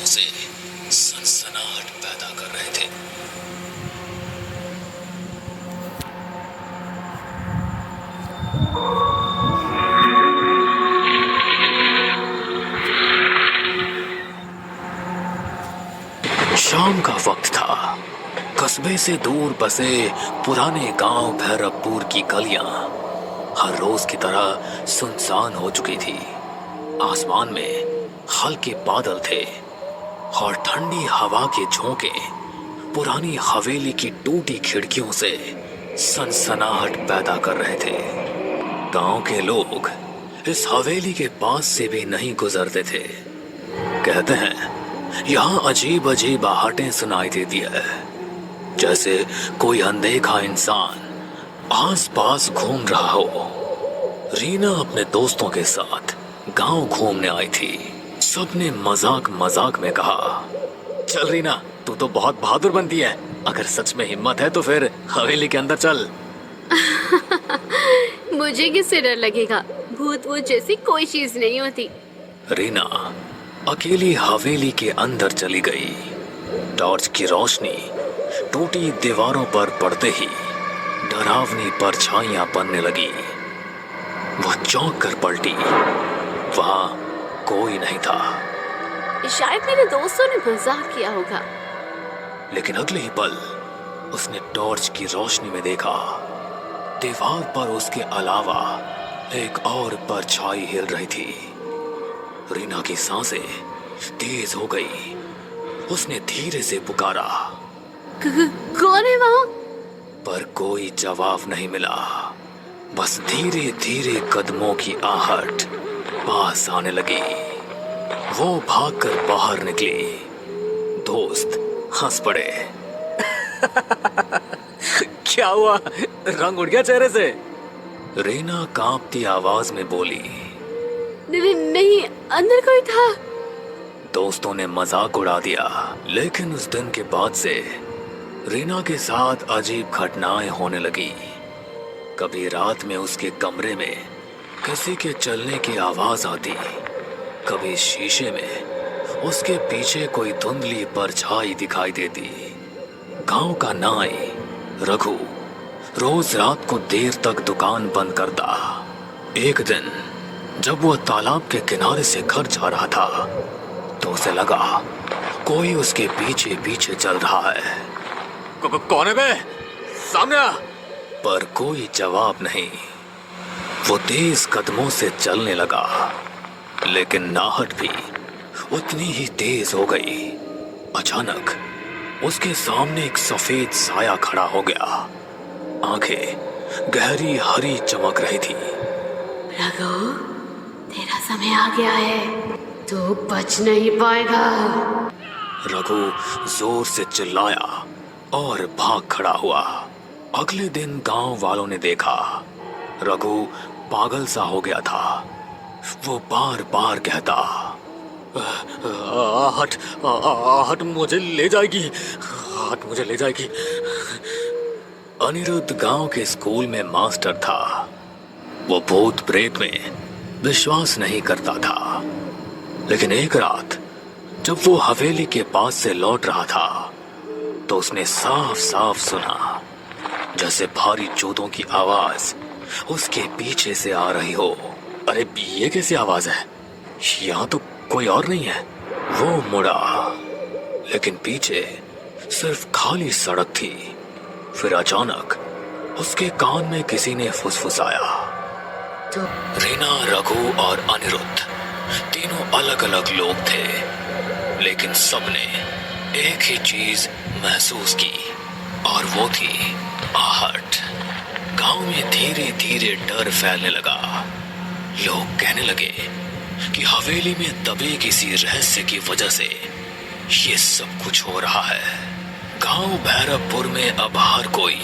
कदमों से सनसनाहट पैदा कर रहे थे। शाम का वक्त था। कस्बे से दूर बसे पुराने गांव भैरवपुर की गलियां हर रोज की तरह सुनसान हो चुकी थी। आसमान में हल्के बादल थे और ठंडी हवा के झोंके पुरानी हवेली की टूटी खिड़कियों से सनसनाहट पैदा कर रहे थे। गांव के लोग इस हवेली के पास से भी नहीं गुजरते थे। कहते हैं यहाँ अजीब अजीब आहटें सुनाई देती है, जैसे कोई अनदेखा इंसान आस पास घूम रहा हो। रीना अपने दोस्तों के साथ गांव घूमने आई थी। सबने मजाक मजाक में कहा, चल रीना, तू तो बहुत बहादुर बनती है। अगर सच में हिम्मत है तो फिर हवेली के अंदर चल। मुझे किससे डर लगेगा? भूत वूत जैसी कोई चीज नहीं होती। रीना अकेली हवेली के अंदर चली गई। टॉर्च की रोशनी टूटी दीवारों पर पड़ते ही डरावनी परछाइयां बनने लगी। वो चौंक कर पलटी। वहां कोई नहीं था। शायद मेरे दोस्तों ने मजाक किया होगा। लेकिन अगले ही पल उसने टॉर्च की रोशनी में देखा, दीवार पर उसके अलावा एक और परछाई हिल रही थी। रीना की सांसें तेज हो गई। उसने धीरे से पुकारा, कौन है वहाँ? पर कोई जवाब नहीं मिला। बस धीरे धीरे कदमों की आहट पास आने लगी। वो भागकर बाहर निकली। दोस्त हंस पड़े। क्या हुआ? रंग उड़ गया चेहरे से? रीना कांपती आवाज में बोली, नहीं, अंदर कोई था। दोस्तों ने मजाक उड़ा दिया। लेकिन उस दिन के बाद से रीना के साथ अजीब घटनाएं होने लगी। कभी रात में उसके कमरे में किसी के चलने की आवाज आती, कभी शीशे में उसके पीछे कोई धुंधली परछाई दिखाई देती। गांव का नाई रघु रोज रात को देर तक दुकान बंद करता। एक दिन जब वह तालाब के किनारे से घर जा रहा था तो उसे लगा कोई उसके पीछे पीछे चल रहा है। कौन है बे? सामने आ। पर कोई जवाब नहीं। वो तेज कदमों से चलने लगा, लेकिन नाहट भी उतनी ही तेज हो गई। अचानक उसके सामने एक सफेद साया खड़ा हो गया। आंखें गहरी हरी चमक रही थी। रघु, तेरा समय आ गया है, तू बच नहीं पाएगा। रघु जोर से चिल्लाया और भाग खड़ा हुआ। अगले दिन गांव वालों ने देखा रघु पागल सा हो गया था। वो बार बार कहता, आहट मुझे ले जाएगी, आहट मुझे ले जाएगी। अनिरुद्ध गांव के स्कूल में मास्टर था। वो भूत प्रेत में विश्वास नहीं करता था। लेकिन एक रात जब वो हवेली के पास से लौट रहा था तो उसने साफ साफ सुना जैसे भारी जूतों की आवाज उसके पीछे से आ रही हो। अरे ये कैसी आवाज है? यहाँ तो कोई और नहीं है। वो मुड़ा, लेकिन पीछे सिर्फ खाली सड़क थी। फिर अचानक उसके कान में किसी ने फुसफुसाया। रीना, रघु और अनिरुद्ध तीनों अलग अलग लोग थे, लेकिन सबने एक ही चीज महसूस की और वो थी आहट। गांव में धीरे धीरे डर फैलने लगा। लोग कहने लगे कि हवेली में दबे किसी रहस्य की वजह से ये सब कुछ हो रहा है। गांव भैरवपुर में अब हर कोई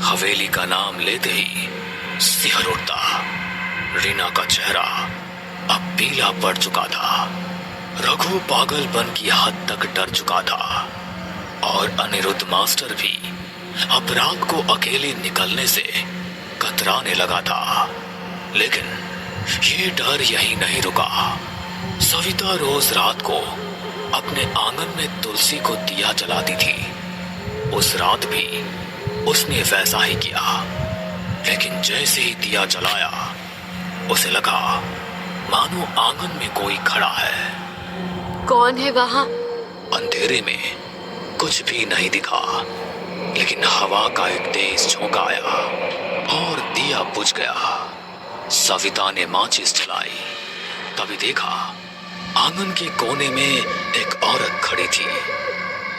हवेली का नाम लेते ही सिहर उठता। रीना का चेहरा अब पीला पड़ चुका था। रघु पागलपन की हद तक डर चुका था और अनिरुद्ध मास्टर भी अब रात को अकेले निकलने से कतराने लगा था। लेकिन ये डर यही नहीं रुका। सविता रोज रात को अपने में तुलसी को दिया जलाती थी, उस रात भी उसने वैसा ही किया। लेकिन जैसे ही दिया जलाया, उसे लगा मानो आंगन में कोई खड़ा है। कौन है वहां? अंधेरे में कुछ भी नहीं दिखा, लेकिन हवा का एक तेज झोंका आया और दिया बुझ गया। सविता ने माचिस जलाई, तभी देखा आंगन के कोने में एक औरत खड़ी थी,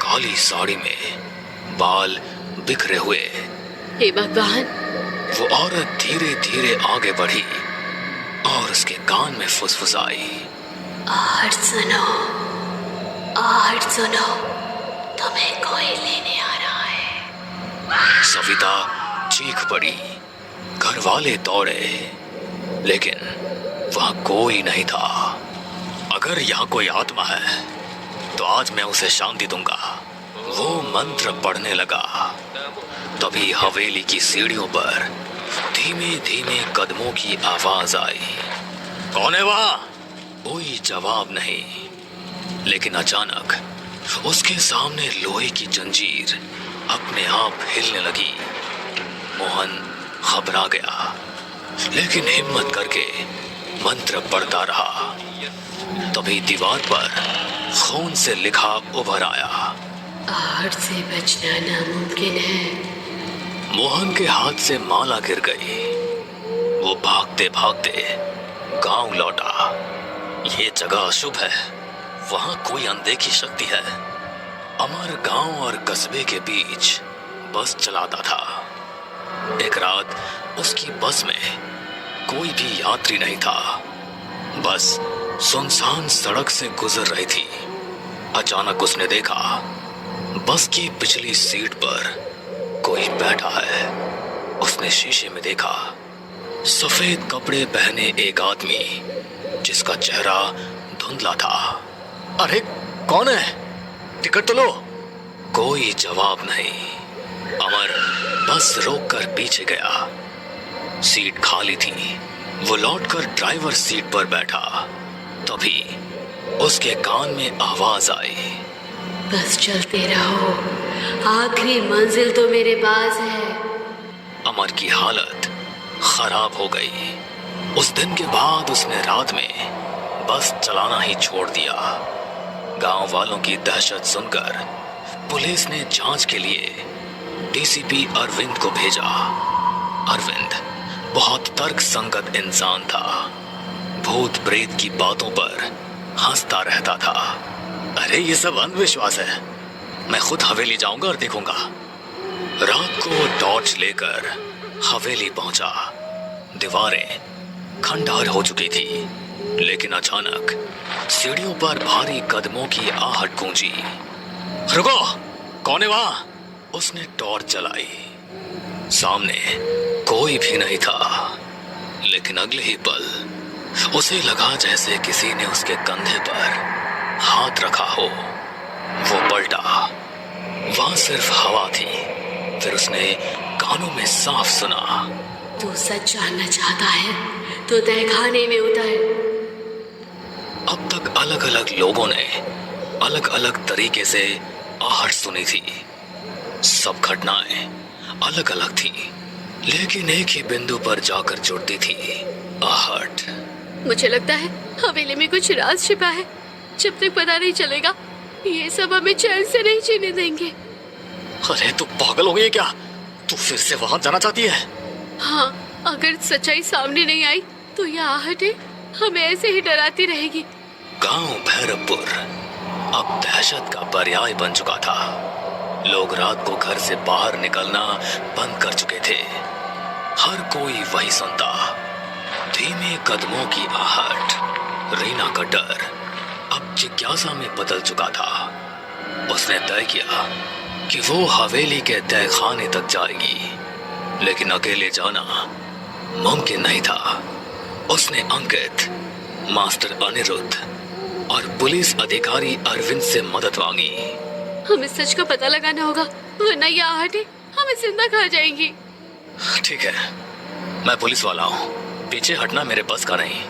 काली साड़ी में, बाल बिखरे हुए। हे भगवान! वो औरत धीरे धीरे आगे बढ़ी और उसके कान में फुसफुसाई, आहट सुनो, आहट सुनो, तुम्हें कोई लेने आ रहा है। सविता चीख पड़ी। घर वाले दौड़े, लेकिन वहां कोई नहीं था। अगर यहाँ कोई आत्मा है तो आज मैं उसे शांति दूंगा। वो मंत्र पढ़ने लगा। तभी हवेली की सीढ़ियों पर धीमे धीमे कदमों की आवाज आई। कौन है वहां? कोई जवाब नहीं, लेकिन अचानक उसके सामने लोहे की जंजीर अपने आप हिलने लगी। मोहन घबरा गया, लेकिन हिम्मत करके मंत्र पढ़ता रहा। तभी दीवार पर खून से लिखा उभर आया, आहट से बचना नामुमकिन है। मोहन के हाथ से माला गिर गई। वो भागते भागते गांव लौटा। ये जगह अशुभ है, वहां कोई अनदेखी शक्ति है। अमर गांव और कस्बे के बीच बस चलाता था। एक रात उसकी बस में कोई भी यात्री नहीं था। बस सुनसान सड़क से गुजर रही थी। अचानक उसने देखा बस की पिछली सीट पर कोई बैठा है। उसने शीशे में देखा सफेद कपड़े पहने एक आदमी, जिसका चेहरा धुंधला था। अरे कौन है? टिकट तो लो। कोई जवाब नहीं। अमर बस रोककर पीछे गया। सीट खाली थी। वो लौटकर ड्राइवर सीट पर बैठा। तभी उसके कान में आवाज आई, बस चलते रहो, आखिरी मंजिल तो मेरे पास है। अमर की हालत खराब हो गई। उस दिन के बाद उसने रात में बस चलाना ही छोड़ दिया। गांव वालों की दहशत सुनकर पुलिस ने जांच के लिए डीसीपी अरविंद को भेजा। अरविंद बहुत तर्कसंगत इंसान था। भूत प्रेत की बातों पर हंसता रहता था। अरे ये सब अंधविश्वास है, मैं खुद हवेली जाऊंगा और देखूंगा। रात को वो टॉर्च लेकर हवेली पहुंचा। दीवारें खंडहर हो चुकी थी, लेकिन अचानक सीढ़ियों पर भारी कदमों की आहट गूंजी। रुको, कौन है वहां? उसने टॉर्च जलाई। सामने कोई भी नहीं था, लेकिन अगले ही पल उसे लगा जैसे किसी ने उसके कंधे पर हाथ रखा हो। वो पलटा, वहां सिर्फ हवा थी। फिर उसने कानों में साफ सुना, तू सच जानना चाहता है तो तहखाने में उतर। अब तक अलग अलग लोगों ने अलग अलग तरीके से आहट सुनी थी। सब घटनाएं अलग अलग थी, लेकिन एक ही बिंदु पर जाकर जुड़ती थी, आहट। मुझे लगता है हवेली में कुछ राज छिपा है। जब तक पता नहीं चलेगा, ये सब हमें चैन से नहीं जीने देंगे। अरे तू पागल हो गई है क्या? तू फिर से वहां जाना चाहती है? हाँ, अगर सच्चाई सामने नहीं आई तो यह आहटें हमें ऐसे ही डराती रहेगी। गांव भैरवपुर अब दहशत का पर्याय बन चुका था। लोग रात को घर से बाहर निकलना बंद कर चुके थे। हर कोई वही सुनता, धीमे कदमों की आहट। रीना का डर अब जिज्ञासा में बदल चुका था। उसने तय किया कि वो हवेली के तहखाने तक जाएगी, लेकिन अकेले जाना मुमकिन नहीं था। उसने अंकित, मास्टर अनिरुद्ध और पुलिस अधिकारी अरविंद से मदद मांगी। हमें सच का पता लगाना होगा, वरना ये आहटें हमें जिंदा खा जाएंगी। ठीक है, मैं पुलिस वाला हूँ, पीछे हटना मेरे बस का नहीं।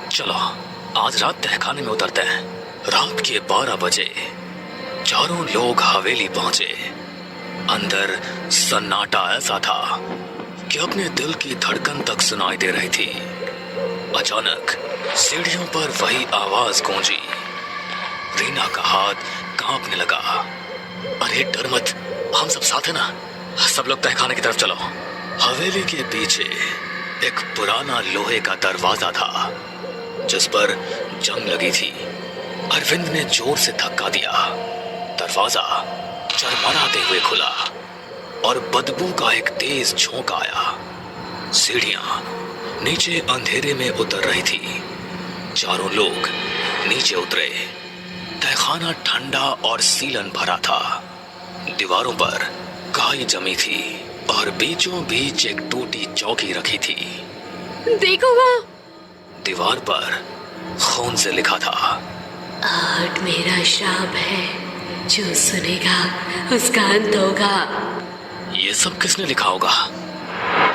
चलो आज रात तहखाने में उतरते हैं। रात के 12 बजे चारों लोग हवेली पहुंचे। अंदर सन्नाटा ऐसा था कि अपने दिल की धड़कन तक सुनाई दे रही थी। अचानक सीढ़ियों पर वही आवाज गूंजी। रीना का हाथ कांपने लगा। अरे डर मत, हम सब साथ हैं ना। सब लोग तहखाने की तरफ चलो। हवेली के पीछे एक पुराना लोहे का दरवाजा था जिस पर जंग लगी थी। अरविंद ने जोर से धक्का दिया। दरवाजा चरमराते हुए खुला और बदबू का एक तेज झोंका आया। सीढ़ियां नीचे अंधेरे में उतर रही थी। चारों लोग नीचे उतरे। तहखाना ठंडा और सीलन भरा था। दीवारों पर काई जमी थी और बीचों बीच एक टूटी चौकी रखी थी। देखो वहाँ। दीवार पर खून से लिखा था, आहट मेरा श्राप है, जो सुनेगा उसका अंत होगा। ये सब किसने लिखा होगा?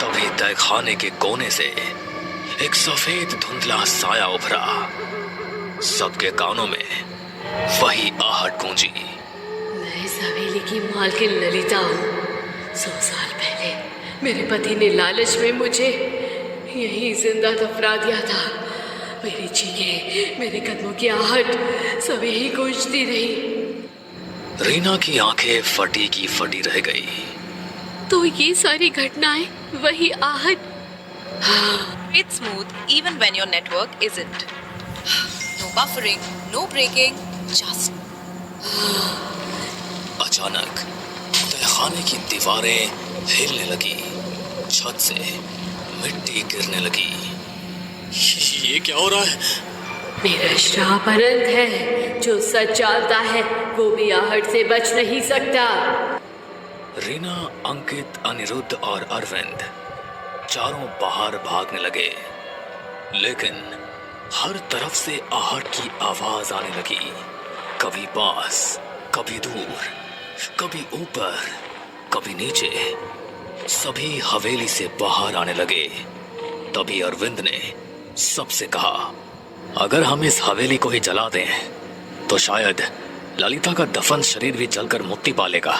तभी तहखाने के कोने से एक सफेद धुंधला साया उभरा। सबके कानों में वही आहट गूंजी। मैं इस हवेली की मालकिन ललिता हूँ। 100 साल पहले मेरे पति ने लालच में मुझे यही जिंदा दफना दिया था। मेरी चीखें, मेरे कदमों की आहट सब यही गूंजती रही। रीना की आंखें फटी की फटी रह गई। तो ये सारी घटनाएं वही आहट। It's smooth even when your network isn't. No buffering, no breaking, just. अचानक तहखाने की दीवारें हिलने लगी। छत से मिट्टी गिरने लगी। ये क्या हो रहा है? मेरा श्राप अनंत है। जो सच जानता है वो भी आहट से बच नहीं सकता। रीना, अंकित, अनिरुद्ध और अरविंद चारों बाहर भागने लगे, लेकिन हर तरफ से आहट की आवाज आने लगी। कभी पास, कभी दूर, कभी ऊपर, कभी नीचे। सभी हवेली से बाहर आने लगे। तभी अरविंद ने सबसे कहा, अगर हम इस हवेली को ही जला दें तो शायद ललिता का दफन शरीर भी जलकर मुक्ति पा लेगा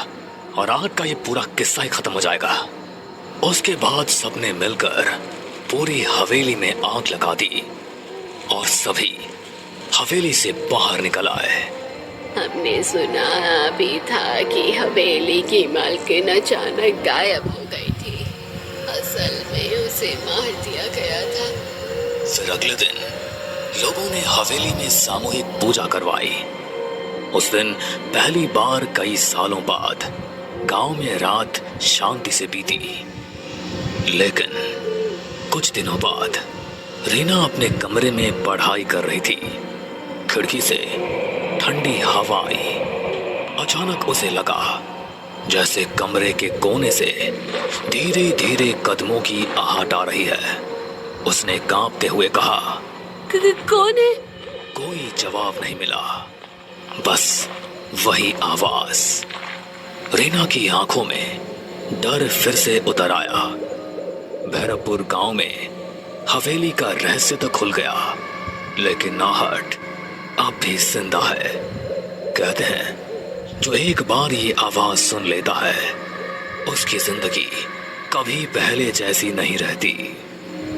और आहट का ये पूरा किस्सा ही खत्म हो जाएगा। उसके बाद सबने मिलकर पूरी हवेली में आग लगा दी और सभी हवेली से बाहर निकल आए। हमने सुना भी था कि हवेली की मालकिन अचानक गायब हो गई थी। असल में उसे मार दिया गया था। फिर अगले दिन लोगों ने हवेली में सामूहिक पूजा करवाई। उस दिन पहली बार कई सालों बाद गांव में रात शांति से बीती। लेकिन कुछ दिनों बाद रीना अपने कमरे में पढ़ाई कर रही थी। खिड़की से ठंडी हवा आई। अचानक उसे लगा जैसे कमरे के कोने से धीरे धीरे कदमों की आहट आ रही है। उसने कांपते हुए कहा, कौन है? कोई जवाब नहीं मिला, बस वही आवाज। रीना की आंखों में डर फिर से उतर आया। भैरवपुर गांव में हवेली का रहस्य तो खुल गया, लेकिन आहट अब भी जिंदा है। कहते हैं जो एक बार ये आवाज सुन लेता है उसकी जिंदगी कभी पहले जैसी नहीं रहती।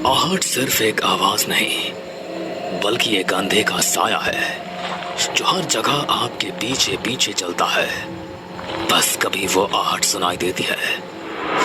आहट सिर्फ एक आवाज नहीं बल्कि एक अंधे का साया है जो हर जगह आपके पीछे पीछे चलता है। बस कभी वो आहट सुनाई देती है